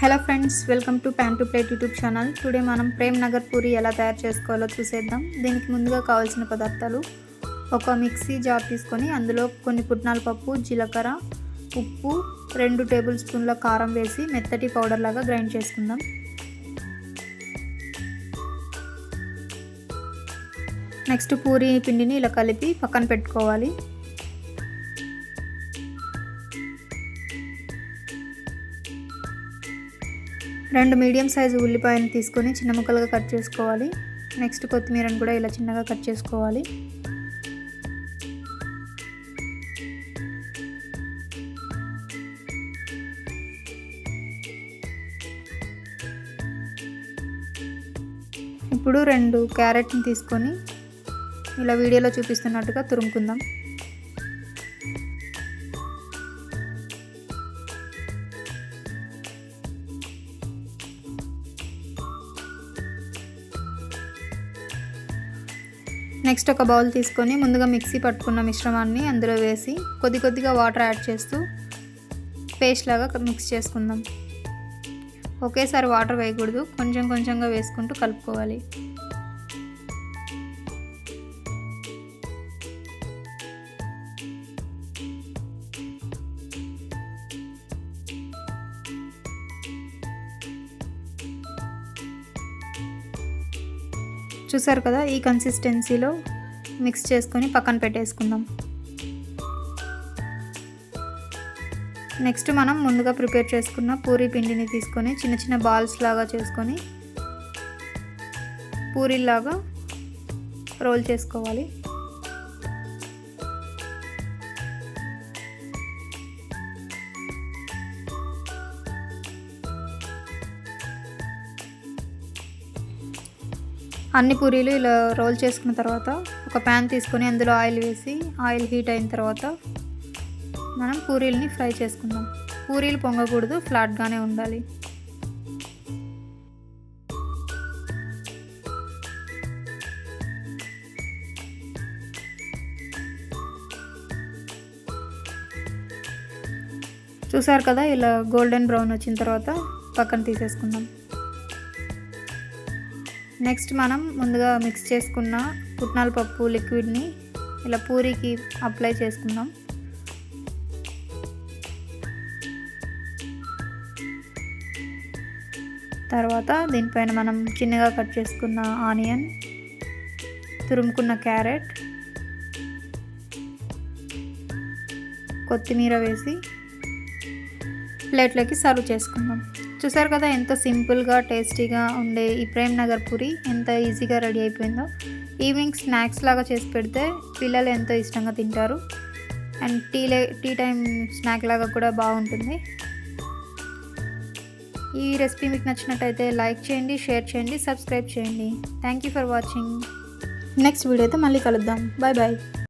Hello friends, welcome to pan to plate YouTube channel. Today మనం ప్రేమ్ నగర్ పూరి ఎలా తయారు చేసుకోవాలో చూసేద్దాం. దీనికి ముందుగా కావాల్సిన పదార్థాలు: ఒక మిక్సీ జార్ తీసుకొని అందులో కొన్ని పుట్నాల పప్పు, జీలకర్ర, ఉప్పు, 2 టేబుల్ స్పూన్ల కారం వేసి మెత్తటి పౌడర్ లాగా గ్రైండ్ చేసుకుందాం. నెక్స్ట్ పూరి పిండిని ఇలా కలిపి పక్కన పెట్టుకోవాలి. రెండు మీడియం సైజు ఉల్లిపాయలను తీసుకొని చిన్న ముక్కలుగా కట్ చేసుకోవాలి. నెక్స్ట్ కొత్తిమీరను కూడా ఇలా చిన్నగా కట్ చేసుకోవాలి. ఇప్పుడు 2 క్యారెట్ని తీసుకొని ఇలా వీడియోలో చూపిస్తున్నట్టుగా తురుముకుందాం. నెక్స్ట్ ఒక బౌల్ తీసుకొని ముందుగా మిక్సీ పట్టుకున్న మిశ్రమాన్ని అందులో వేసి కొద్దిగా వాటర్ యాడ్ చేస్తూ పేస్ట్ లాగా మిక్స్ చేసుకుందాం. ఒకేసారి వాటర్ వేయకూడదు, కొంచెంగా వేసుకుంటూ కలుపుకోవాలి. చూసారు కదా, ఈ కన్సిస్టెన్సీలో మిక్స్ చేసుకొని పక్కన పెట్టేసుకుందాం. నెక్స్ట్ మనం ముందుగా ప్రిపేర్ చేసుకున్న పూరీ పిండిని తీసుకొని చిన్న బాల్స్ లాగా చేసుకొని పూరీలాగా రోల్ చేసుకోవాలి. అన్ని పూరీలు ఇలా రోల్ చేసుకున్న తర్వాత ఒక ప్యాన్ తీసుకొని అందులో ఆయిల్ వేసి ఆయిల్ హీట్ అయిన తర్వాత మనం పూరీలని ఫ్రై చేసుకుందాం. పూరీలు పొంగకూడదు, ఫ్లాట్గానే ఉండాలి. చూసారు కదా, ఇలా గోల్డెన్ బ్రౌన్ వచ్చిన తర్వాత పక్కన తీసేసుకుందాం. నెక్స్ట్ మనం ముందుగా మిక్స్ చేసుకున్న పుట్నాల పప్పు లిక్విడ్ని ఇలా పూరీకి అప్లై చేసుకుందాం. తర్వాత దీనిపైన మనం చిన్నగా కట్ చేసుకున్న ఆనియన్, తురుముకున్న క్యారెట్, కొత్తిమీర వేసి ప్లేట్లోకి సర్వ్ చేసుకుందాం. చూసారు కదా, ఎంతో సింపుల్గా టేస్టీగా ఉండే ఈ ప్రేమ్ నగర్ పూరి ఎంత ఈజీగా రెడీ అయిపోయిందో. ఈవినింగ్ స్నాక్స్ లాగా చేసి పెడితే పిల్లలు ఎంతో ఇష్టంగా తింటారు. అండ్ టీ టైం స్నాక్ లాగా కూడా బాగుంటుంది. ఈ రెసిపీ మీకు నచ్చినట్టయితే లైక్ చేయండి, షేర్ చేయండి, సబ్స్క్రైబ్ చేయండి. Thank you for watching. Next వీడియోతో మళ్ళీ కలుద్దాం. Bye bye.